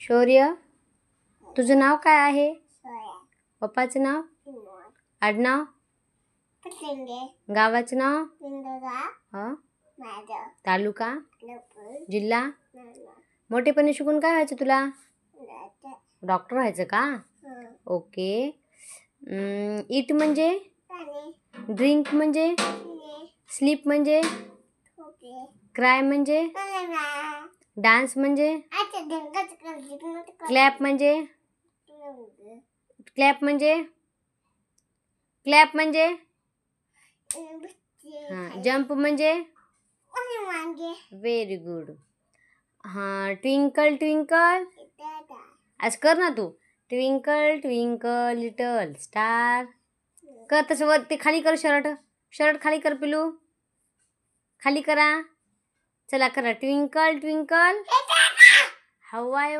शौर्य, तुझं नाव काय आहे? पप्पाचं नाव? आडनाव? गावाचं नाव? तालुका? जिल्हा? मोठेपणी शिकून काय व्हायचं तुला? डॉक्टर व्हायचं का? ओके. ईट म्हणजे? ड्रिंक म्हणजे? स्लीप म्हणजे? क्राय म्हणजे? डान्स म्हणजे? क्लॅप म्हणजे? क्लॅप म्हणजे? क्लॅप म्हणजे? हां. जंप म्हणजे? Very good. हां. ट्विंकल ट्विंकल आज कर ना तू. Twinkle twinkle little star. कर तसं वरती खाली कर. शर्ट खाली कर पिलू. खाली करा. चला करा. Twinkle twinkle how I